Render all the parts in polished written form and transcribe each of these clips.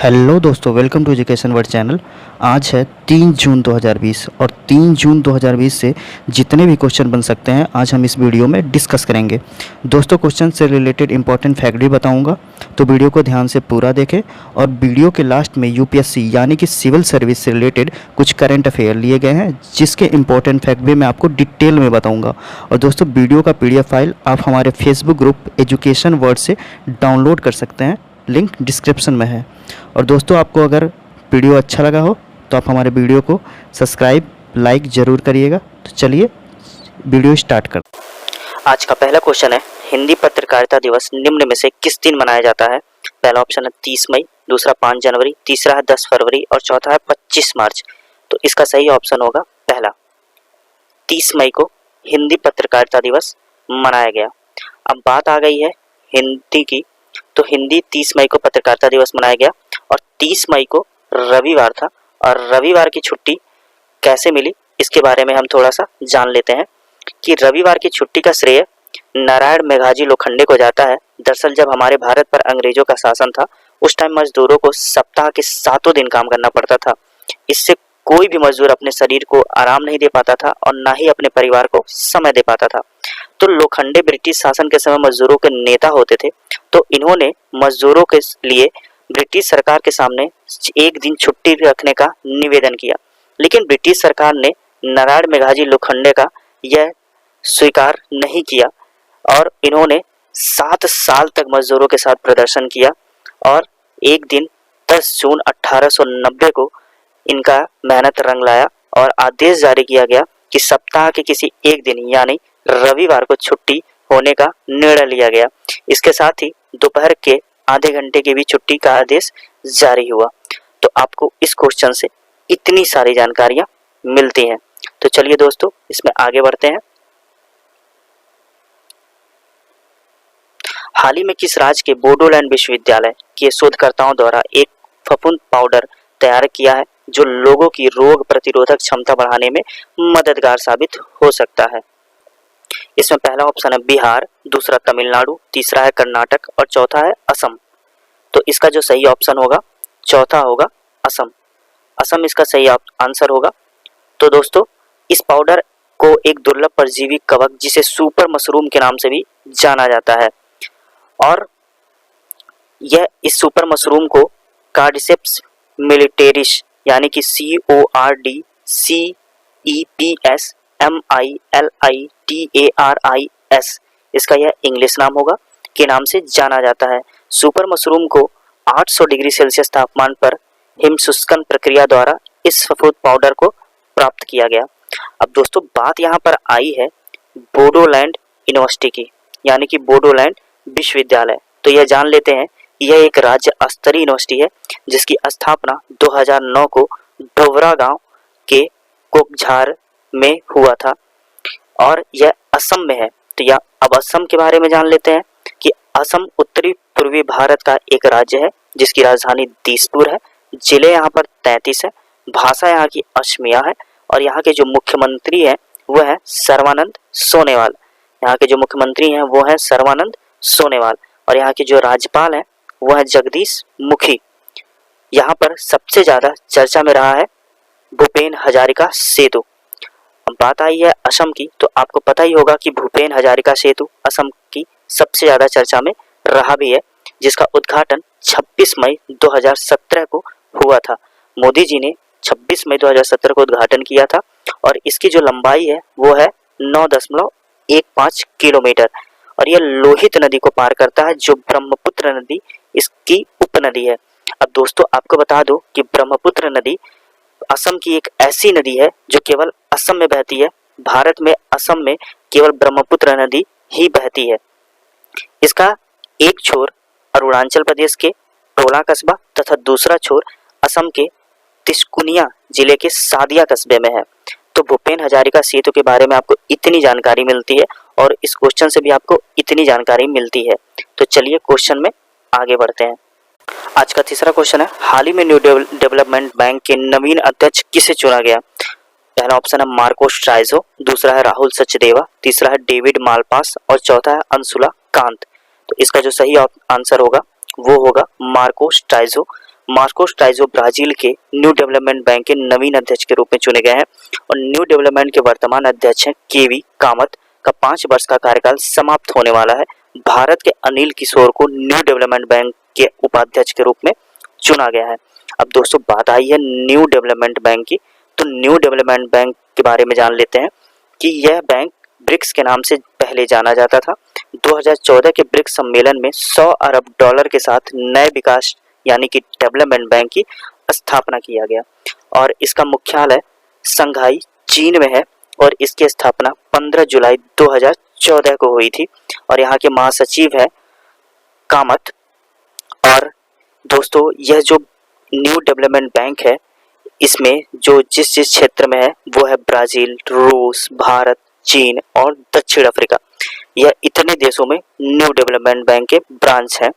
Hello दोस्तों, welcome to education world channel. आज है 3 जून 2020 और 3 जून 2020 से जितने भी क्वेश्चन बन सकते हैं आज हम इस वीडियो में डिस्कस करेंगे। दोस्तों, क्वेश्चन से रिलेटेड इंपॉर्टेंट फैक्ट भी बताऊंगा, तो वीडियो को ध्यान से पूरा देखें। और वीडियो के लास्ट में यूपीएससी यानी कि सिविल सर्विस से रिलेटेड कुछ करंट अफेयर लिए गए हैं, जिसके इंपॉर्टेंट फैक्ट भी मैं आपको डिटेल में बताऊँगा। और दोस्तों, वीडियो का PDF फाइल आप हमारे फेसबुक ग्रुप एजुकेशन वर्ल्ड से डाउनलोड कर सकते हैं, लिंक डिस्क्रिप्शन में है। और दोस्तों, आपको अगर वीडियो अच्छा लगा हो तो आप हमारे वीडियो को सब्सक्राइब लाइक ज़रूर करिएगा। तो चलिए वीडियो स्टार्ट कर। आज का पहला क्वेश्चन है, हिंदी पत्रकारिता दिवस निम्न में से किस दिन मनाया जाता है? पहला ऑप्शन है 30 मई, दूसरा 5 जनवरी, तीसरा है 10 फरवरी और चौथा है 25 मार्च। तो इसका सही ऑप्शन होगा पहला, 30 मई को हिंदी पत्रकारिता दिवस मनाया गया। अब बात आ गई है हिंदी की, तो हिंदी 30 मई को पत्रकारिता दिवस मनाया गया और 30 मई को रविवार था। और रविवार की छुट्टी कैसे मिली इसके बारे में हम थोड़ा सा जान लेते हैं कि रविवार की छुट्टी का श्रेय नारायण मेघाजी लोखंडे को जाता है। दरअसल जब हमारे भारत पर अंग्रेजों का शासन था, उस टाइम मजदूरों को सप्ताह के 7 दिन काम करना पड़ता था। इससे कोई भी मजदूर अपने शरीर को आराम नहीं दे पाता था और ना ही अपने परिवार को समय दे पाता था। तो लोखंडे ब्रिटिश शासन के समय मजदूरों के नेता होते थे, तो इन्होंने मजदूरों के लिए ब्रिटिश सरकार के सामने एक दिन छुट्टी रखने का निवेदन किया, लेकिन ब्रिटिश सरकार ने नारायण मेघाजी लोखंडे का यह स्वीकार नहीं किया और इन्होंने 7 साल तक मजदूरों के साथ प्रदर्शन किया। और एक दिन 10 जून 1890 को इनका मेहनत रंग लाया और आदेश जारी किया गया कि सप्ताह के किसी एक दिन यानी रविवार को छुट्टी होने का निर्णय लिया गया। इसके साथ ही दोपहर के आधे घंटे की भी छुट्टी का आदेश जारी हुआ। तो आपको इस क्वेश्चन से इतनी सारी जानकारियां मिलती हैं। तो चलिए दोस्तों, इसमें आगे बढ़ते हैं। हाल ही में किस राज्य के बोडोलैंड विश्वविद्यालय के शोधकर्ताओं द्वारा एक फफूंद पाउडर तैयार किया है जो लोगों की रोग प्रतिरोधक क्षमता बढ़ाने में मददगार साबित हो सकता है? इसमें पहला ऑप्शन है बिहार, दूसरा तमिलनाडु, तीसरा है कर्नाटक और चौथा है असम। तो इसका जो सही ऑप्शन होगा चौथा होगा असम। असम इसका सही आंसर होगा। तो दोस्तों, इस पाउडर को एक दुर्लभ परजीवी कवक जिसे सुपर मशरूम के नाम से भी जाना जाता है, और यह इस सुपर मशरूम को कार्डिसेप्स मिलिटेरिस यानी कि CORDCEPS इसका यह इंग्लिश नाम होगा के नाम से जाना जाता है। सुपर मशरूम को 800 डिग्री सेल्सियस तापमान पर हिमशुष्कन प्रक्रिया द्वारा इस फफूंद पाउडर को प्राप्त किया गया। अब दोस्तों, बात यहाँ पर आई है बोडोलैंड यूनिवर्सिटी की, यानी कि बोडोलैंड विश्वविद्यालय। तो यह जान लेते हैं, यह एक राज्य स्तरीय यूनिवर्सिटी है जिसकी स्थापना 2009 को डोवरा गांव के कोकझार में हुआ था और यह असम में है। तो यह अब असम के बारे में जान लेते हैं कि असम उत्तरी पूर्वी भारत का एक राज्य है जिसकी राजधानी दिसपुर है। जिले यहाँ पर 33 है। भाषा यहाँ की असमिया है और यहाँ के जो मुख्यमंत्री हैं वह है सर्बानंद सोनोवाल। यहाँ के जो मुख्यमंत्री हैं वो है सर्बानंद सोनोवाल और यहाँ के जो राज्यपाल हैं वह है जगदीश मुखी। यहाँ पर सबसे ज्यादा चर्चा में रहा है भूपेन हजारिका सेतु। अब बात आई है असम की, तो आपको पता ही होगा कि भूपेन हजारिका सेतु असम की सबसे ज्यादा चर्चा में रहा भी है, जिसका उद्घाटन 26 मई 2017 को हुआ था। मोदी जी ने 26 मई 2017 को उद्घाटन किया था और इसकी जो लंबाई है वो है 9.15 किलोमीटर और यह लोहित नदी को पार करता है, जो ब्रह्मपुत्र नदी इसकी उपनदी है। अब दोस्तों, आपको बता दो कि ब्रह्मपुत्र नदी असम की एक ऐसी नदी है जो केवल असम में बहती है। भारत में असम में केवल ब्रह्मपुत्र नदी ही बहती है। इसका एक छोर अरुणाचल प्रदेश के टोला कस्बा तथा दूसरा छोर असम के तिनसुकिया जिले के सादिया कस्बे में है। तो भूपेन हजारिका सेतु के बारे में आपको इतनी जानकारी मिलती है और इस क्वेश्चन से भी आपको इतनी जानकारी मिलती है। तो चलिए क्वेश्चन में आगे बढ़ते हैं। आज का तीसरा क्वेश्चन है, हाल ही में न्यू डेवलपमेंट बैंक के नवीन अध्यक्ष किसे चुना गया? पहला ऑप्शन है मार्को स्ट्राइजो, दूसरा है राहुल सचदेवा, तीसरा है डेविड मालपास और चौथा है अंशुला कांत। तो इसका जो सही आंसर होगा वो होगा मार्को स्ट्राइजो। मार्कोस टाइजो ब्राजील के न्यू डेवलपमेंट बैंक के नवीन अध्यक्ष के रूप में चुने गए हैं और न्यू डेवलपमेंट के वर्तमान अध्यक्ष हैं केवी कामत का 5 वर्ष का कार्यकाल समाप्त होने वाला है। भारत के अनिल किशोर को न्यू डेवलपमेंट बैंक के उपाध्यक्ष के रूप में चुना गया है। अब दोस्तों बात आई है न्यू डेवलपमेंट बैंक की, तो न्यू डेवलपमेंट बैंक के बारे में जान लेते हैं कि यह बैंक ब्रिक्स के नाम से पहले जाना जाता था। 2014 के ब्रिक्स सम्मेलन में 100 अरब डॉलर के साथ नए विकास यानी कि डेवलपमेंट बैंक की स्थापना किया गया और इसका मुख्यालय शंघाई चीन में है और इसकी स्थापना 15 जुलाई 2014 को हुई थी और यहाँ के महासचिव है कामत। और दोस्तों यह जो न्यू डेवलपमेंट बैंक है इसमें जो जिस क्षेत्र में है वो है ब्राजील, रूस, भारत, चीन और दक्षिण अफ्रीका। यह इतने देशों में न्यू डेवलपमेंट बैंक के ब्रांच हैं।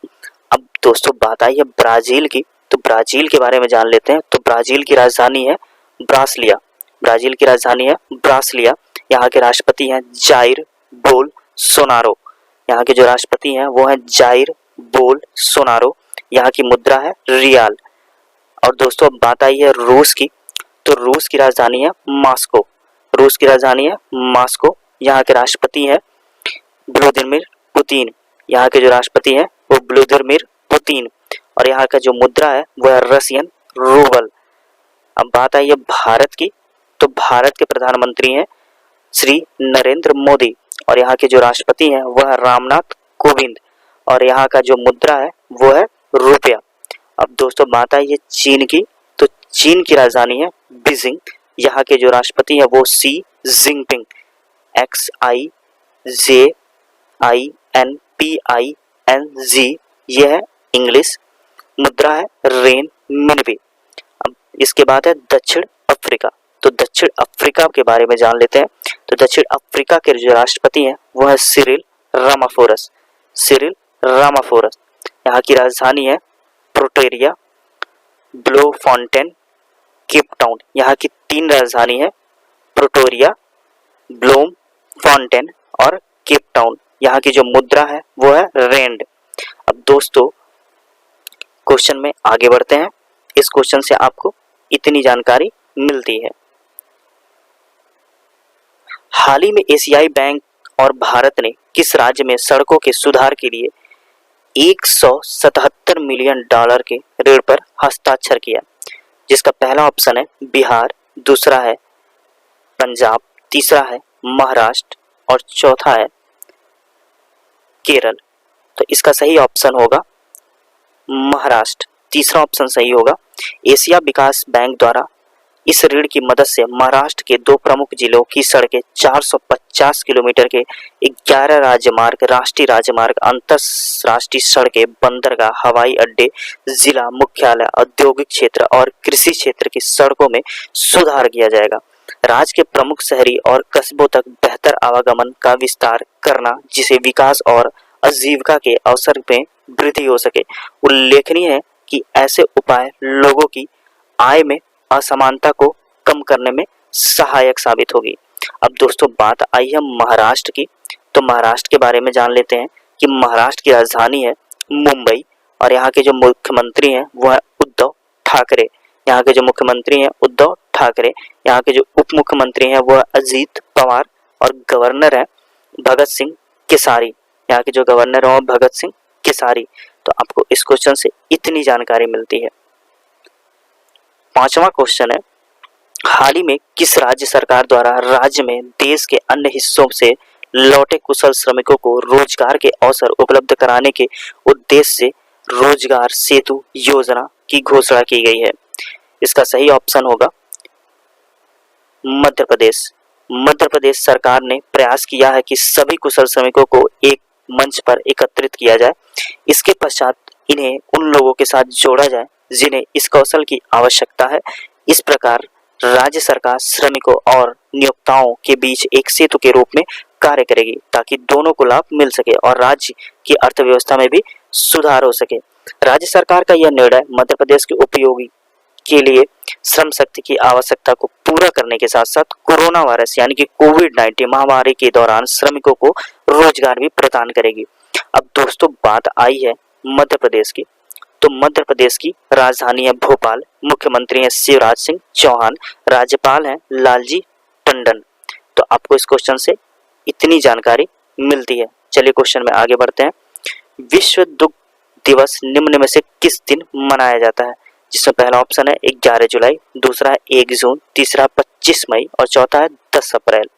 अब दोस्तों बात आई है ब्राजील की, तो ब्राजील के बारे में जान लेते हैं। तो ब्राजील की राजधानी है ब्रासिलिया। ब्राजील की राजधानी है ब्रासिलिया। यहाँ के राष्ट्रपति हैं जाइर बोल्सोनारो। यहाँ के जो राष्ट्रपति हैं वो हैं जाइर बोल्सोनारो। यहाँ की मुद्रा है रियाल। और दोस्तों बात आई है रूस की, तो रूस की राजधानी है मॉस्को। रूस की राजधानी है मॉस्को। यहाँ के राष्ट्रपति हैं व्लादिमीर पुतिन। यहाँ के जो राष्ट्रपति हैं वो व्लादिमीर पुतिन और यहाँ का जो मुद्रा है वो है रशियन रूबल। अब बात आई है भारत की, तो भारत के प्रधानमंत्री हैं श्री नरेंद्र मोदी और यहाँ के जो राष्ट्रपति हैं वह है रामनाथ कोविंद और यहाँ का जो मुद्रा है वो है रुपया। अब दोस्तों बात आई है चीन की, तो चीन की राजधानी है बीजिंग। यहाँ के जो राष्ट्रपति हैं वो शी जिनपिंग, XIJINPING, यह है इंग्लिश। मुद्रा है रेन मिनबी। अब इसके बाद है दक्षिण अफ्रीका, तो दक्षिण अफ्रीका के बारे में जान लेते हैं। तो दक्षिण अफ्रीका के जो राष्ट्रपति हैं वो है सिरिल रामाफोरस। सिरिल रामाफोरस। यहाँ की राजधानी है प्रिटोरिया, ब्लोमफॉन्टेन, केप टाउन। यहाँ की 3 राजधानी है प्रिटोरिया, ब्लोमफॉन्टेन और केप टाउन। यहाँ की जो मुद्रा है वो है रेंड। अब दोस्तों क्वेश्चन में आगे बढ़ते हैं। इस क्वेश्चन से आपको इतनी जानकारी मिलती है। हाल ही में एशियाई बैंक और भारत ने किस राज्य में सड़कों के सुधार के लिए 177 मिलियन डॉलर के ऋण पर हस्ताक्षर किया? जिसका पहला ऑप्शन है बिहार, दूसरा है पंजाब, तीसरा है महाराष्ट्र और चौथा है केरल। तो इसका सही ऑप्शन होगा महाराष्ट्र। तीसरा ऑप्शन सही होगा। एशिया विकास बैंक द्वारा इस ऋण की मदद से महाराष्ट्र के 2 प्रमुख जिलों की सड़कें 450 किलोमीटर के 11 राजमार्ग, राष्ट्रीय राजमार्ग, अंतरराष्ट्रीय सड़कें, बंदरगाह, हवाई अड्डे, जिला मुख्यालय, औद्योगिक क्षेत्र और कृषि क्षेत्र की सड़कों में सुधार किया जाएगा। राज्य के प्रमुख शहरी और कस्बों तक बेहतर आवागमन का विस्तार करना, जिसे विकास और आजीविका के अवसर में वृद्धि हो सके। उल्लेखनीय है कि ऐसे उपाय लोगों की आय में असमानता को कम करने में सहायक साबित होगी। अब दोस्तों बात आई है महाराष्ट्र की, तो महाराष्ट्र के बारे में जान लेते हैं कि महाराष्ट्र की राजधानी है मुंबई और यहाँ के जो मुख्यमंत्री हैं वो है उद्धव ठाकरे। यहाँ के जो मुख्यमंत्री हैं उद्धव ठाकरे। यहाँ के जो उप मुख्यमंत्री हैं वो है अजीत पवार और गवर्नर है भगत सिंह केसारी। यहाँ के जो गवर्नर है भगत सिंह केसारी। तो आपको इस क्वेश्चन से इतनी जानकारी मिलती है। 5वां क्वेश्चन है, हाल ही में किस राज्य सरकार द्वारा राज्य में देश के अन्य हिस्सों से लौटे कुशल श्रमिकों को रोजगार के अवसर उपलब्ध कराने के उद्देश्य से रोजगार सेतु योजना की घोषणा की गई है? इसका सही ऑप्शन होगा मध्य प्रदेश। मध्य प्रदेश सरकार ने प्रयास किया है कि सभी कुशल श्रमिकों को एक मंच पर एकत्रित किया जाए। इसके पश्चात इन्हें उन लोगों के साथ जोड़ा जाए जिन्हें इस कौशल की आवश्यकता है। इस प्रकार राज्य सरकार श्रमिकों और नियोक्ताओं के बीच एक सेतु के रूप में कार्य करेगी ताकि दोनों को लाभ मिल सके और राज्य की अर्थव्यवस्था में भी सुधार हो सके। राज्य सरकार का यह निर्णय मध्य प्रदेश के उपयोगी के लिए श्रम शक्ति की आवश्यकता को पूरा करने के साथ साथ कोरोना वायरस यानी कि कोविड-19 महामारी के दौरान श्रमिकों को रोजगार भी प्रदान करेगी। अब दोस्तों बात आई है मध्य प्रदेश की, तो मध्य प्रदेश की राजधानी है भोपाल, मुख्यमंत्री है शिवराज सिंह चौहान, राज्यपाल है लालजी टंडन। तो आपको इस क्वेश्चन से इतनी जानकारी मिलती है। चलिए क्वेश्चन में आगे बढ़ते हैं। विश्व दुग्ध दिवस निम्न में से किस दिन मनाया जाता है? जिसमें पहला ऑप्शन है 11 जुलाई, दूसरा है 1 जून, तीसरा 25 मई और चौथा है 10 अप्रैल।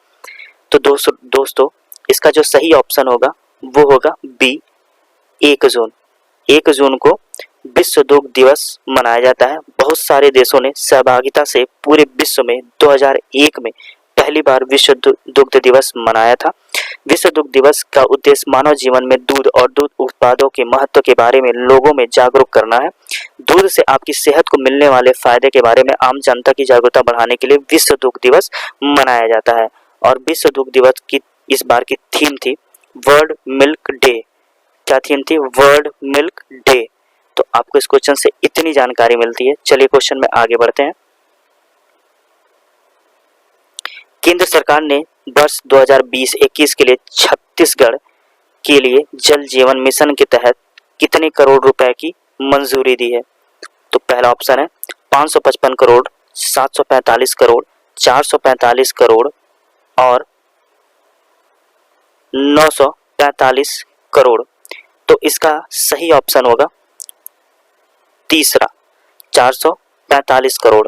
तो दोस्तों इसका जो सही ऑप्शन होगा वो होगा बी, 1 जून। 1 जून को विश्व दुग्ध दिवस मनाया जाता है। बहुत सारे देशों ने सहभागिता से पूरे विश्व में 2001 में पहली बार विश्व दुग्ध दिवस मनाया था। विश्व दुग्ध दिवस का उद्देश्य मानव जीवन में दूध और दूध उत्पादों के महत्व के बारे में लोगों में जागरूक करना है। दूध से आपकी सेहत को मिलने वाले फायदे के बारे में आम जनता की जागरूकता बढ़ाने के लिए विश्व दुग्ध दिवस मनाया जाता है। और विश्व दुग्ध दिवस की इस बार की थीम थी वर्ल्ड मिल्क डे। क्या थीम थी? World milk day. तो आपको इस क्वेश्चन से इतनी जानकारी मिलती है। चलिए क्वेश्चन में आगे बढ़ते हैं। केंद्र सरकार ने वर्ष 2020-21 के लिए छत्तीसगढ़ के लिए जल जीवन मिशन के तहत कितने करोड़ रुपए की मंजूरी दी है? तो पहला ऑप्शन है 555 करोड़, 745 करोड़, 445 करोड़ और 945 करोड़। तो इसका सही ऑप्शन होगा तीसरा, 445 करोड़।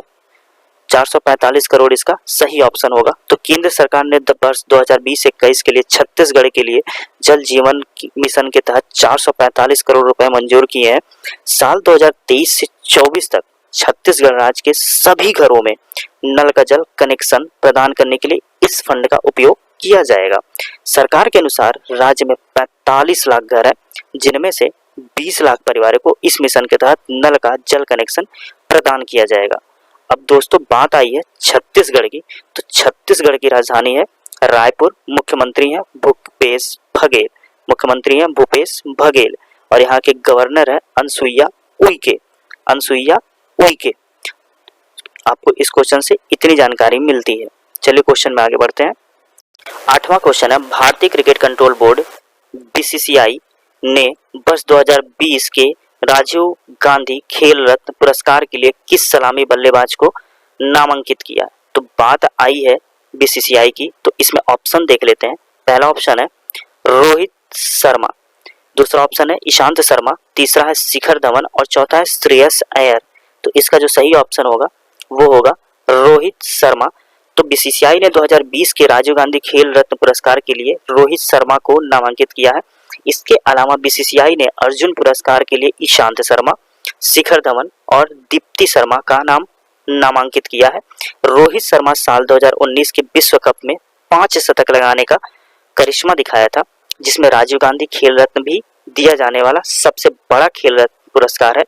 445 करोड़ इसका सही ऑप्शन होगा। तो केंद्र सरकार ने वर्ष 2020-21 के लिए छत्तीसगढ़ के लिए जल जीवन मिशन के तहत 445 करोड़ रुपए मंजूर किए हैं। साल 2023 से 24 तक छत्तीसगढ़ राज्य के सभी घरों में नल का जल कनेक्शन प्रदान करने के लिए इस फंड का उपयोग किया जाएगा। सरकार के अनुसार राज्य में 45 लाख घर है, जिनमें से 20 लाख परिवारों को इस मिशन के तहत नल का जल कनेक्शन प्रदान किया जाएगा। अब दोस्तों बात आई है छत्तीसगढ़ की। तो छत्तीसगढ़ की राजधानी है रायपुर, मुख्यमंत्री हैं भूपेश बघेल। मुख्यमंत्री हैं भूपेश बघेल और यहाँ के गवर्नर है अनसुईया उइके। अनसुईया उइके। आपको इस क्वेश्चन से इतनी जानकारी मिलती है। चलिए क्वेश्चन में आगे बढ़ते हैं। 8वां क्वेश्चन है, भारतीय क्रिकेट कंट्रोल बोर्ड बीसीसीआई ने वर्ष 2020 के राजीव गांधी खेल रत्न पुरस्कार के लिए किस सलामी बल्लेबाज को नामांकित किया? तो बात आई है बीसीसीआई की। तो इसमें ऑप्शन देख लेते हैं। पहला ऑप्शन है रोहित शर्मा, दूसरा ऑप्शन है ईशांत शर्मा, तीसरा है शिखर धवन और चौथा है श्रेयस अय्यर। तो इसका जो सही ऑप्शन होगा वो होगा रोहित शर्मा। तो बीसीसीआई ने 2020 के राजीव गांधी खेल रत्न पुरस्कार के लिए रोहित शर्मा को नामांकित किया है। इसके अलावा बीसीसीआई ने अर्जुन पुरस्कार के लिए ईशांत शर्मा, शिखर धवन और दीप्ति शर्मा का नाम नामांकित किया है। रोहित शर्मा साल 2019 के विश्व कप में 5 शतक लगाने का करिश्मा दिखाया था, जिसमें राजीव गांधी खेल रत्न भी दिया जाने वाला सबसे बड़ा खेल रत्न पुरस्कार है।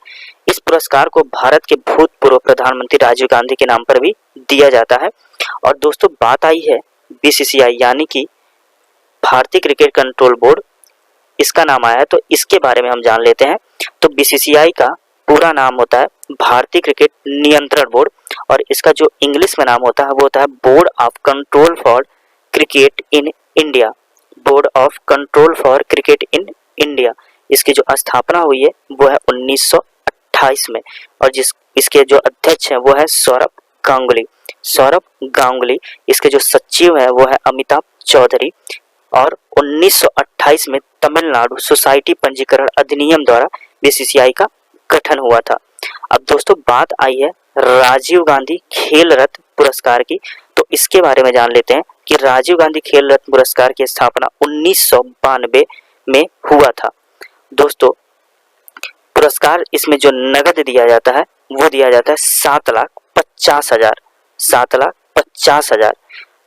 इस पुरस्कार को भारत के भूतपूर्व प्रधानमंत्री राजीव गांधी के नाम पर भी दिया जाता है। और दोस्तों बात आई है बीसीसीआई यानी कि भारतीय क्रिकेट कंट्रोल बोर्ड, इसका नाम आया है तो इसके बारे में हम जान लेते हैं। तो बीसीसीआई का पूरा नाम होता है भारतीय क्रिकेट नियंत्रण बोर्ड और इसका जो इंग्लिश में नाम होता है वो होता है board of control for cricket in India. Board of control for cricket in India. इसकी जो स्थापना हुई है वो है 1928 में और इसके जो अध्यक्ष हैं वो है सौरभ गांगुली। सौरभ गांगुली। इसके जो सचिव है वो है अमिताभ चौधरी और 1928 में तमिलनाडु सोसाइटी पंजीकरण अधिनियम द्वारा बीसीसीआई का गठन हुआ था। अब दोस्तों बात आई है राजीव गांधी खेल रत्न पुरस्कार की। तो इसके बारे में जान लेते हैं कि राजीव गांधी खेल रत्न पुरस्कार की स्थापना 1992 में हुआ था। दोस्तों पुरस्कार इसमें जो नगद दिया जाता है वो दिया जाता है 7,50,000। 7,50,000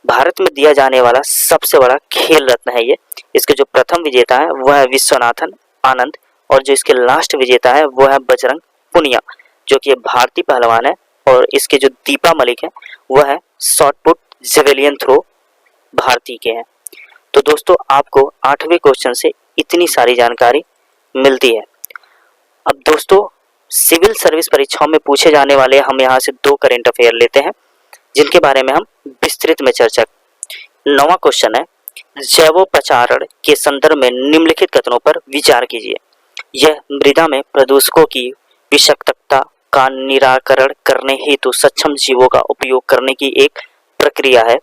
भारत में दिया जाने वाला सबसे बड़ा खेल रत्न है ये। इसके जो प्रथम विजेता है वो है विश्वनाथन आनंद और जो इसके लास्ट विजेता है वो है बजरंग पुनिया, जो कि भारतीय पहलवान है। और इसके जो दीपा मलिक है वो है शॉर्ट पुट जेवेलियन थ्रो भारतीय के हैं। तो दोस्तों आपको 8वें क्वेश्चन से इतनी सारी जानकारी मिलती है। अब दोस्तों सिविल सर्विस परीक्षाओं में पूछे जाने वाले हम यहाँ से 2 करंट अफेयर लेते हैं जिनके बारे में हम विस्तृत में चर्चा। 9वां क्वेश्चन है, जैवोपचारण के संदर्भ में निम्नलिखित कथनों पर विचार कीजिए। यह मृदा में प्रदूषकों की विषाक्तता का निराकरण करने हेतु सक्षम जीवों का उपयोग करने की एक प्रक्रिया है।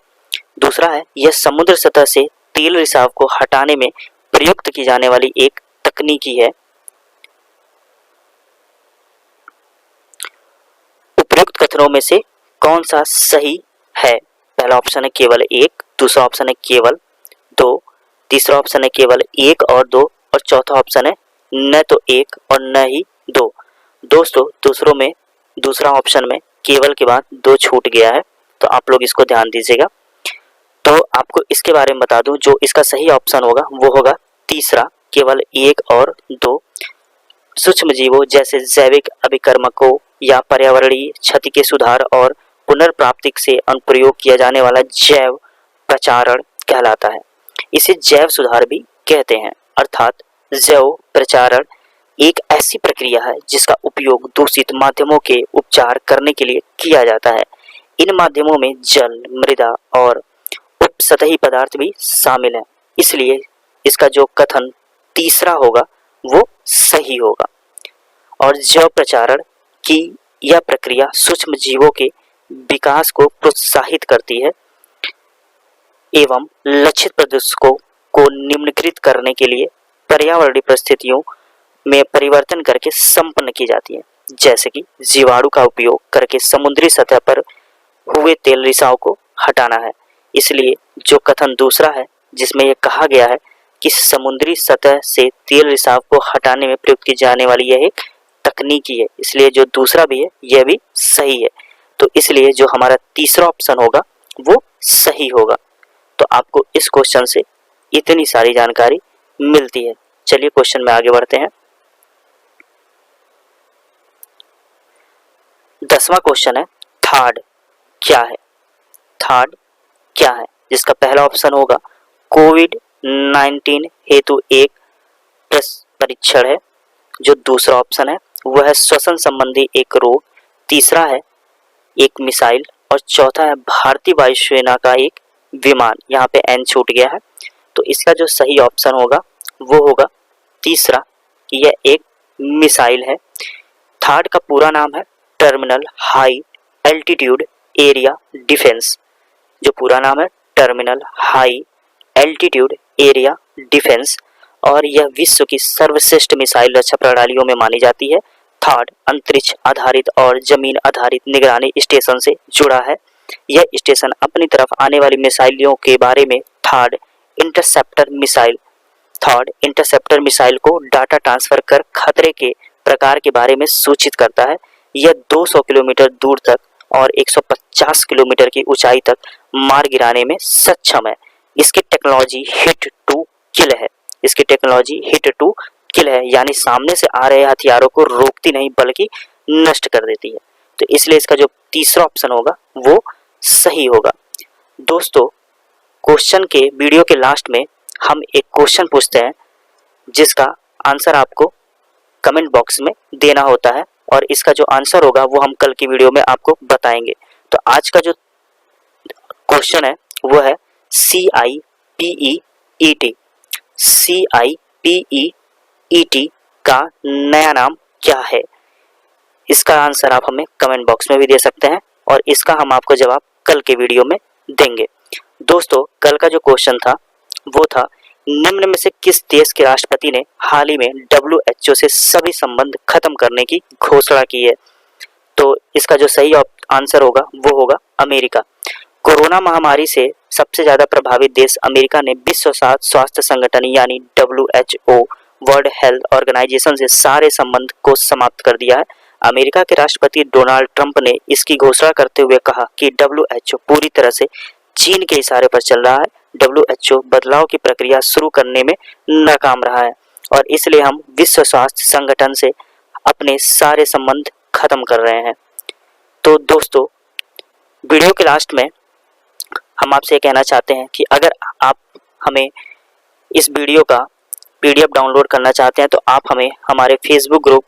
दूसरा है, यह समुद्र सतह से तेल रिसाव को हटाने में प्रयुक्त की जाने वाली एक तकनीकी है। उपयुक्त कथनों में से कौन सा सही है? पहला ऑप्शन है केवल एक, दूसरा ऑप्शन है केवल दो, तीसरा ऑप्शन है केवल एक और दो, और चौथा ऑप्शन है न तो एक और न ही दो। दोस्तों दूसरा ऑप्शन में केवल के बाद दो छूट गया है, तो आप लोग इसको ध्यान दीजिएगा। तो आपको इसके बारे में बता दूं, जो इसका सही ऑप्शन होगा वो होगा तीसरा, केवल एक और दो। सूक्ष्म जीवों जैसे जैविक अभिकर्मकों या पर्यावरणीय क्षति के सुधार और पुनर्प्राप्ति से अनुप्रयोग किया जाने वाला जैव प्रचारण कहलाता है। इसे जैव सुधार भी कहते हैं। अर्थात जैव प्रचारण एक ऐसी प्रक्रिया है जिसका उपयोग दूषित माध्यमों के उपचार करने के लिए किया जाता है। इन माध्यमों में जल, मृदा और उपसतही पदार्थ भी शामिल हैं। इसलिए इसका जो कथन तीसरा होगा वो सही होगा। और जैव प्रचारण की यह प्रक्रिया सूक्ष्म जीवों के विकास को प्रोत्साहित करती है एवं लक्षित प्रदूषकों को निम्नीकृत करने के लिए पर्यावरणीय परिस्थितियों में परिवर्तन करके संपन्न की जाती है। जैसे कि जीवाणु का उपयोग करके समुद्री सतह पर हुए तेल रिसाव को हटाना है। इसलिए जो कथन दूसरा है, जिसमें यह कहा गया है कि समुद्री सतह से तेल रिसाव को हटाने में प्रयुक्त की जाने वाली यह एक तकनीकी है, इसलिए जो दूसरा भी है यह भी सही है। तो इसलिए जो हमारा तीसरा ऑप्शन होगा वो सही होगा। तो आपको इस क्वेश्चन से इतनी सारी जानकारी मिलती है। चलिए क्वेश्चन में आगे बढ़ते हैं। 10वां क्वेश्चन है, थार्ड क्या है? थार्ड क्या है? जिसका पहला ऑप्शन होगा कोविड-19 हेतु एक परीक्षण है। जो दूसरा ऑप्शन है वह है श्वसन संबंधी एक रोग, तीसरा है एक मिसाइल, और चौथा है भारतीय वायुसेना का एक विमान। यहाँ पे एन छूट गया है, तो इसका जो सही ऑप्शन होगा वो होगा तीसरा, कि यह एक मिसाइल है। थर्ड का पूरा नाम है terminal high altitude area defence. जो पूरा नाम है terminal high altitude area defence, और यह विश्व की सर्वश्रेष्ठ मिसाइल रक्षा प्रणालियों में मानी जाती है। थर्ड अंतरिक्ष आधारित और जमीन आधारित निगरानी स्टेशन से जुड़ा है। यह स्टेशन अपनी तरफ आने वाली मिसाइलों के बारे में थर्ड इंटरसेप्टर मिसाइल को डाटा ट्रांसफर कर खतरे के प्रकार के बारे में सूचित करता है। यह 200 किलोमीटर दूर तक और 150 किलोमीटर की ऊंचाई तक मार गिराने में सक्षम है। इसकी टेक्नोलॉजी हिट टू किल है, यानी सामने से आ रहे हथियारों को रोकती नहीं बल्कि नष्ट कर देती है। तो इसलिए इसका जो तीसरा ऑप्शन होगा वो सही होगा। दोस्तों क्वेश्चन के वीडियो के लास्ट में हम एक क्वेश्चन पूछते हैं, जिसका आंसर आपको कमेंट बॉक्स में देना होता है, और इसका जो आंसर होगा वो हम कल की वीडियो में आपको बताएंगे। तो आज का जो क्वेश्चन है वो है CIPEET का नया नाम क्या है? इसका आंसर आप हमें कमेंट बॉक्स में भी दे सकते हैं, और इसका हम आपको जवाब कल के वीडियो में देंगे। दोस्तों कल का जो क्वेश्चन था वो था, निम्न में से किस देश के राष्ट्रपति ने हाल ही में WHO से सभी संबंध खत्म करने की घोषणा की है? तो इसका जो सही आंसर होगा वो होगा अमेरिका। कोरोना महामारी से सबसे ज्यादा प्रभावित देश अमेरिका ने विश्व स्वास्थ्य संगठन यानी WHO वर्ल्ड हेल्थ ऑर्गेनाइजेशन से सारे संबंध को समाप्त कर दिया है। अमेरिका के राष्ट्रपति डोनाल्ड ट्रंप ने इसकी घोषणा करते हुए कहा कि WHO पूरी तरह से चीन के इशारे पर चल रहा है। WHO बदलाव की प्रक्रिया शुरू करने में नाकाम रहा है, और इसलिए हम विश्व स्वास्थ्य संगठन से अपने सारे संबंध खत्म कर रहे हैं। तो दोस्तों वीडियो के लास्ट में हम आपसे कहना चाहते हैं कि अगर आप हमें इस वीडियो का PDF डाउनलोड करना चाहते हैं तो आप हमें हमारे फेसबुक ग्रुप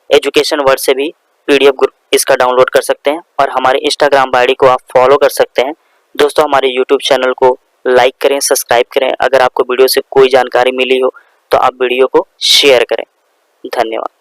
एजुकेशन वर्ड से भी PDF ग्रुप इसका डाउनलोड कर सकते हैं, और हमारे इंस्टाग्राम ID को आप फॉलो कर सकते हैं। दोस्तों हमारे यूट्यूब चैनल को लाइक करें, सब्सक्राइब करें। अगर आपको वीडियो से कोई जानकारी मिली हो तो आप वीडियो को शेयर करें। धन्यवाद।